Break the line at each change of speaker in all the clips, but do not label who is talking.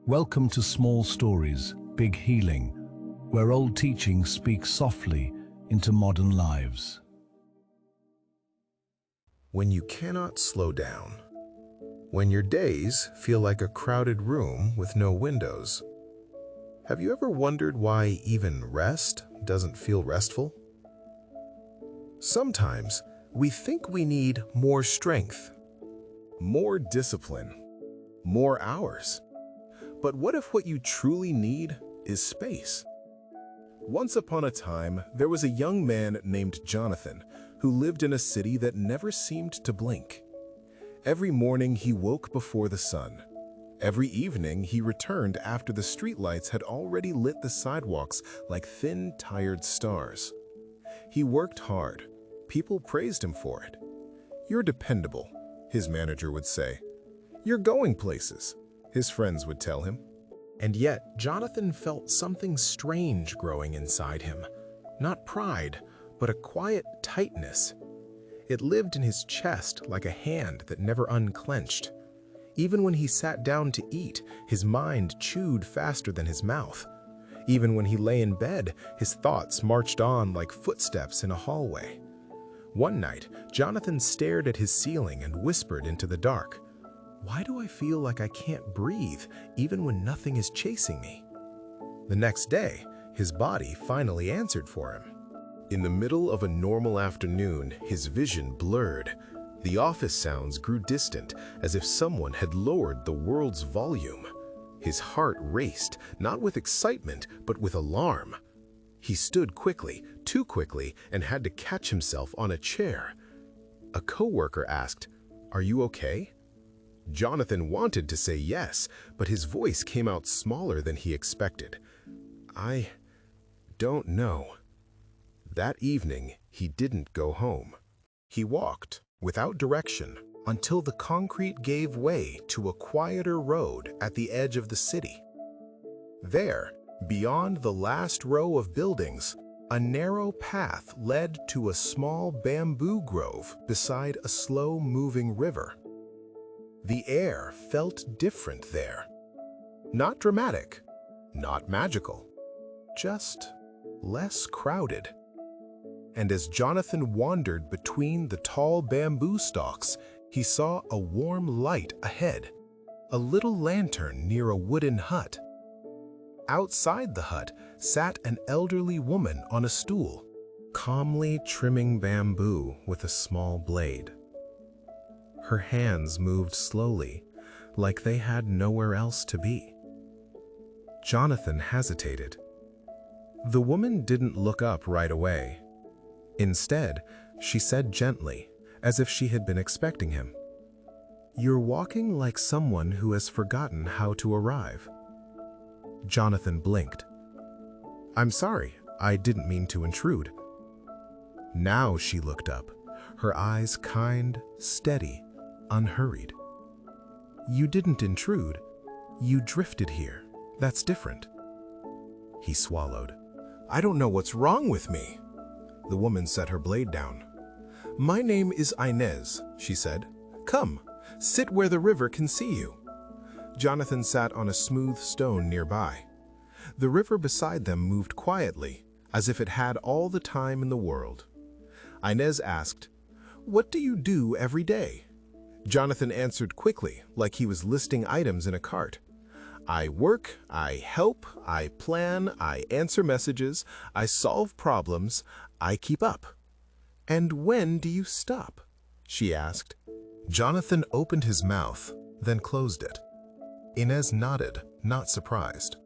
Welcome to Small Stories, Big Healing, where old teachings speak softly into modern lives.
When you cannot slow down. When your days feel like a crowded room with no windows. Have you ever wondered why even rest doesn't feel restful? Sometimes we think we need more strength, more discipline, more hours. But what if what you truly need is space? Once upon a time, there was a young man named Jonathan who lived in a city that never seemed to blink. Every morning he woke before the sun. Every evening he returned after the streetlights had already lit the sidewalks like thin, tired stars. He worked hard. People praised him for it. "You're dependable," his manager would say. "You're going places," his friends would tell him. And yet, Jonathan felt something strange growing inside him. Not pride, but a quiet tightness. It lived in his chest like a hand that never unclenched. Even when he sat down to eat, his mind chewed faster than his mouth. Even when he lay in bed, his thoughts marched on like footsteps in a hallway. One night, Jonathan stared at his ceiling and whispered into the dark, "Why do I feel like I can't breathe, even when nothing is chasing me?" The next day, his body finally answered for him. In the middle of a normal afternoon, his vision blurred. The office sounds grew distant, as if someone had lowered the world's volume. His heart raced, not with excitement, but with alarm. He stood quickly, too quickly, and had to catch himself on a chair. A coworker asked, "Are you okay?" Jonathan wanted to say yes, but his voice came out smaller than he expected. "I don't know." That evening, he didn't go home. He walked, without direction, until the concrete gave way to a quieter road at the edge of the city. There, beyond the last row of buildings, a narrow path led to a small bamboo grove beside a slow-moving river. The air felt different there. Not dramatic, not magical, just less crowded. And as Jonathan wandered between the tall bamboo stalks, he saw a warm light ahead, a little lantern near a wooden hut. Outside the hut sat an elderly woman on a stool, calmly trimming bamboo with a small blade. Her hands moved slowly, like they had nowhere else to be. Jonathan hesitated. The woman didn't look up right away. Instead, she said gently, as if she had been expecting him, "You're walking like someone who has forgotten how to arrive." Jonathan blinked. "I'm sorry, I didn't mean to intrude." Now she looked up, her eyes kind, steady, unhurried. "You didn't intrude. You drifted here. That's different." He swallowed. "I don't know what's wrong with me." The woman set her blade down. "My name is Inez," she said. "Come, sit where the river can see you." Jonathan sat on a smooth stone nearby. The river beside them moved quietly, as if it had all the time in the world. Inez asked, "What do you do every day?" Jonathan answered quickly, like he was listing items in a cart. "I work, I help, I plan, I answer messages, I solve problems, I keep up." "And when do you stop?" she asked. Jonathan opened his mouth, then closed it. Inez nodded, not surprised.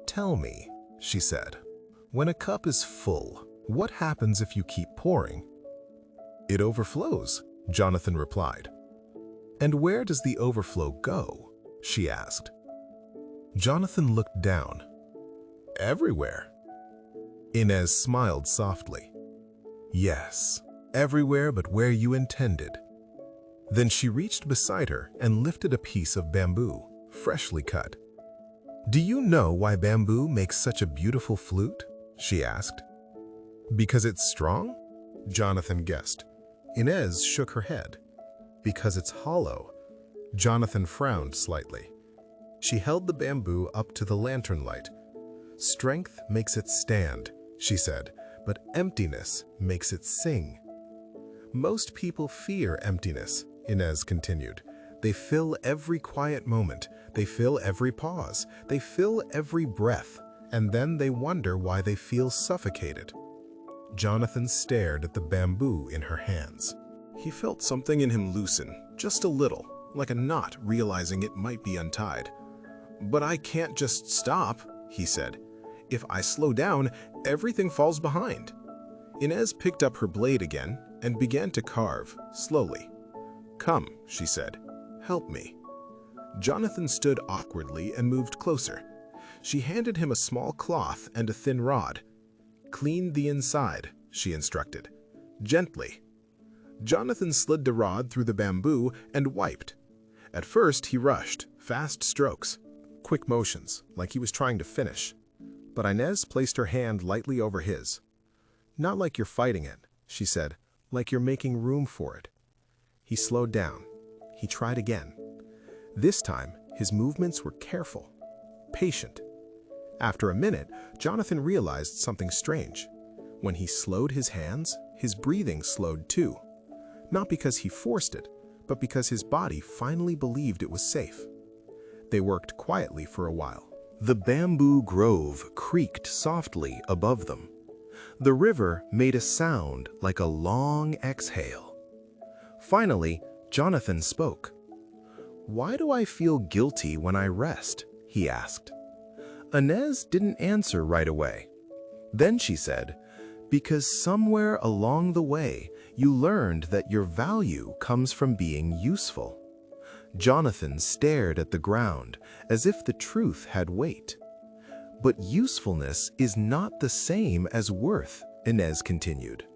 "Tell me," she said, "when a cup is full, what happens if you keep pouring?" "It overflows," Jonathan replied. "And where does the overflow go?" she asked. Jonathan looked down. "Everywhere." Inez smiled softly. "Yes, everywhere but where you intended." Then she reached beside her and lifted a piece of bamboo, freshly cut. "Do you know why bamboo makes such a beautiful flute?" she asked. "Because it's strong?" Jonathan guessed. Inez shook her head. "Because it's hollow." Jonathan frowned slightly. She held the bamboo up to the lantern light. "Strength makes it stand," she said, "but emptiness makes it sing." "Most people fear emptiness," Inez continued. "They fill every quiet moment, they fill every pause, they fill every breath, and then they wonder why they feel suffocated." Jonathan stared at the bamboo in her hands. He felt something in him loosen, just a little, like a knot realizing it might be untied. "But I can't just stop," he said. "If I slow down, everything falls behind." Inez picked up her blade again and began to carve, slowly. "Come," she said, "help me." Jonathan stood awkwardly and moved closer. She handed him a small cloth and a thin rod. "Clean the inside," she instructed. "Gently." Jonathan slid the rod through the bamboo and wiped. At first he rushed, fast strokes, quick motions, like he was trying to finish. But Inez placed her hand lightly over his. "Not like you're fighting it," she said, "like you're making room for it." He slowed down. He tried again. This time, his movements were careful, patient. After a minute, Jonathan realized something strange. When he slowed his hands, his breathing slowed too. Not because he forced it, but because his body finally believed it was safe. They worked quietly for a while. The bamboo grove creaked softly above them. The river made a sound like a long exhale. Finally, Jonathan spoke. "Why do I feel guilty when I rest?" he asked. Inez didn't answer right away. Then she said, "Because somewhere along the way, you learned that your value comes from being useful." Jonathan stared at the ground as if the truth had weight. "But usefulness is not the same as worth," Inez continued.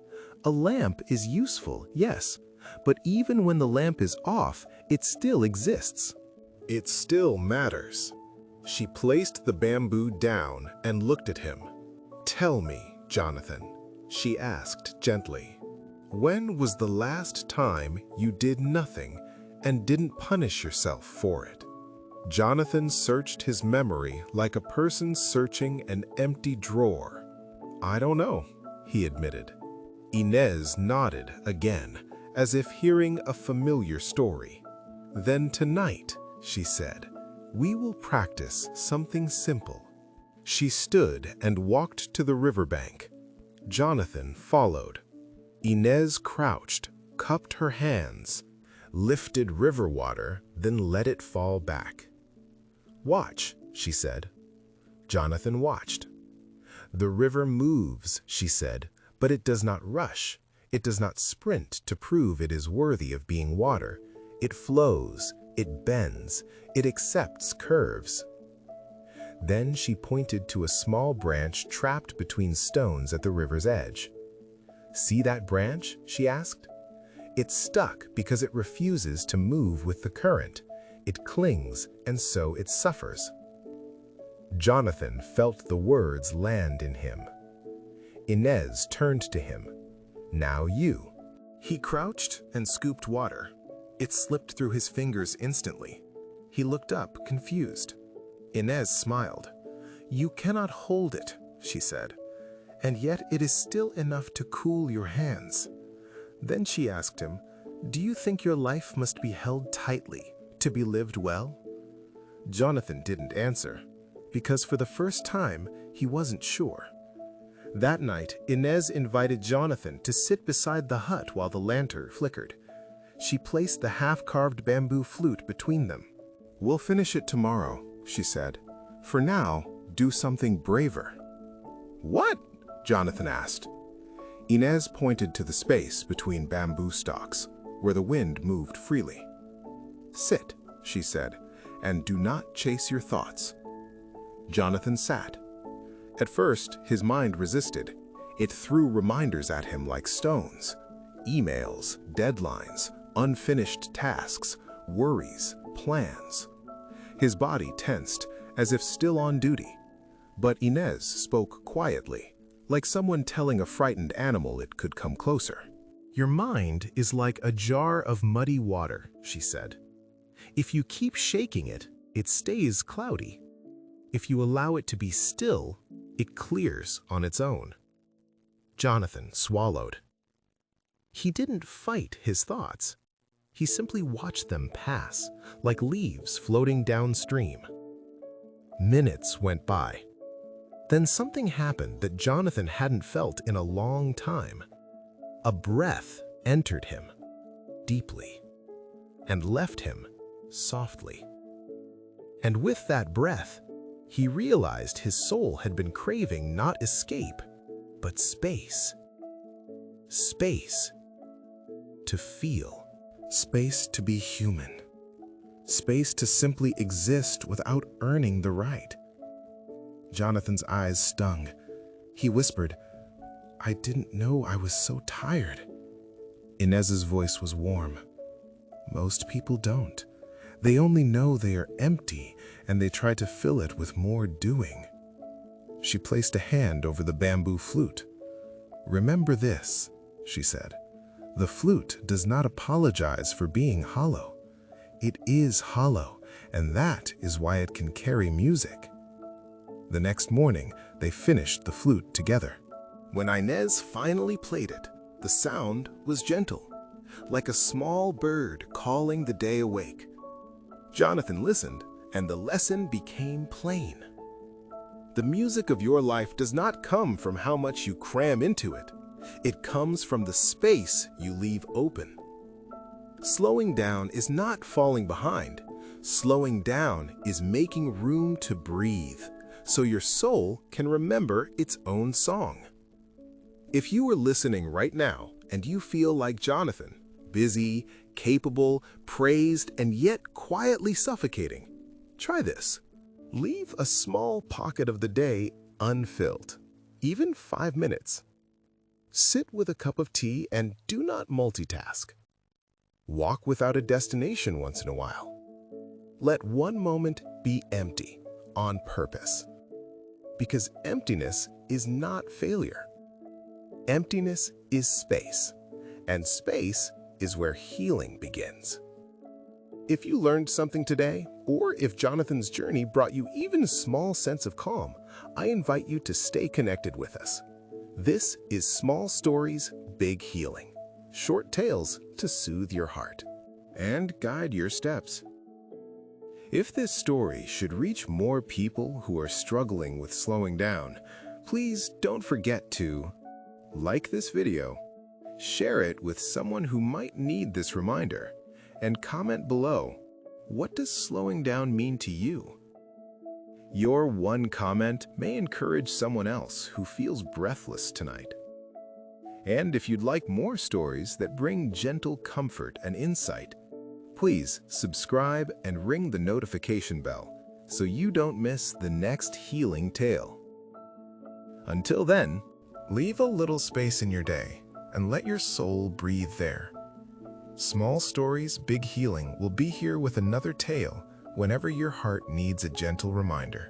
"A lamp is useful, yes, but even when the lamp is off, it still exists. It still matters." She placed the bamboo down and looked at him. "Tell me, Jonathan," she asked gently, "when was the last time you did nothing and didn't punish yourself for it?" Jonathan searched his memory like a person searching an empty drawer. "I don't know," he admitted. Inez nodded again, as if hearing a familiar story. "Then tonight," she said, "we will practice something simple." She stood and walked to the riverbank. Jonathan followed. Inez crouched, cupped her hands, lifted river water, then let it fall back. "Watch," she said. Jonathan watched. "The river moves," she said, "but it does not rush. It does not sprint to prove it is worthy of being water. It flows, it bends, it accepts curves." Then she pointed to a small branch trapped between stones at the river's edge. "See that branch?" she asked. "It's stuck because it refuses to move with the current. It clings, and so it suffers." Jonathan felt the words land in him. Inez turned to him. "Now you." He crouched and scooped water. It slipped through his fingers instantly. He looked up, confused. Inez smiled. "You cannot hold it," she said, "and yet it is still enough to cool your hands." Then she asked him, "Do you think your life must be held tightly to be lived well?" Jonathan didn't answer, because for the first time, he wasn't sure. That night, Inez invited Jonathan to sit beside the hut while the lantern flickered. She placed the half-carved bamboo flute between them. "We'll finish it tomorrow," she said. "For now, do something braver." "What?" Jonathan asked. Inez pointed to the space between bamboo stalks, where the wind moved freely. "Sit," she said, "and do not chase your thoughts." Jonathan sat. At first, his mind resisted. It threw reminders at him like stones. Emails, deadlines, unfinished tasks, worries, plans. His body tensed, as if still on duty. But Inez spoke quietly, like someone telling a frightened animal it could come closer. "Your mind is like a jar of muddy water," she said. "If you keep shaking it, it stays cloudy. If you allow it to be still, it clears on its own. Jonathan swallowed. He didn't fight his thoughts. He simply watched them pass, like leaves floating downstream. Minutes went by. Then something happened that Jonathan hadn't felt in a long time. A breath entered him, deeply, and left him softly. And with that breath, he realized his soul had been craving not escape, but space. Space to feel. Space to be human. Space to simply exist without earning the right. Jonathan's eyes stung. He whispered, "I didn't know I was so tired." Inez's voice was warm. "Most people don't. They only know they are empty, and they try to fill it with more doing." She placed a hand over the bamboo flute. "Remember this," she said. "The flute does not apologize for being hollow. It is hollow, and that is why it can carry music." The next morning, they finished the flute together. When Inez finally played it, the sound was gentle, like a small bird calling the day awake. Jonathan listened, and the lesson became plain. The music of your life does not come from how much you cram into it. It comes from the space you leave open. Slowing down is not falling behind. Slowing down is making room to breathe, so your soul can remember its own song. If you are listening right now and you feel like Jonathan, busy, capable, praised, and yet quietly suffocating, try this. Leave a small pocket of the day unfilled, even 5 minutes. Sit with a cup of tea and do not multitask. Walk without a destination once in a while. Let one moment be empty on purpose. Because emptiness is not failure. Emptiness is space, and space is where healing begins. If you learned something today, or if Jonathan's journey brought you even a small sense of calm, I invite you to stay connected with us. This is Small Stories, Big Healing. Short tales to soothe your heart and guide your steps. If this story should reach more people who are struggling with slowing down, please don't forget to like this video, share it with someone who might need this reminder, and comment below, what does slowing down mean to you? Your one comment may encourage someone else who feels breathless tonight. And if you'd like more stories that bring gentle comfort and insight, please subscribe and ring the notification bell so you don't miss the next healing tale. Until then, leave a little space in your day and let your soul breathe there. Small Stories, Big Healing will be here with another tale whenever your heart needs a gentle reminder.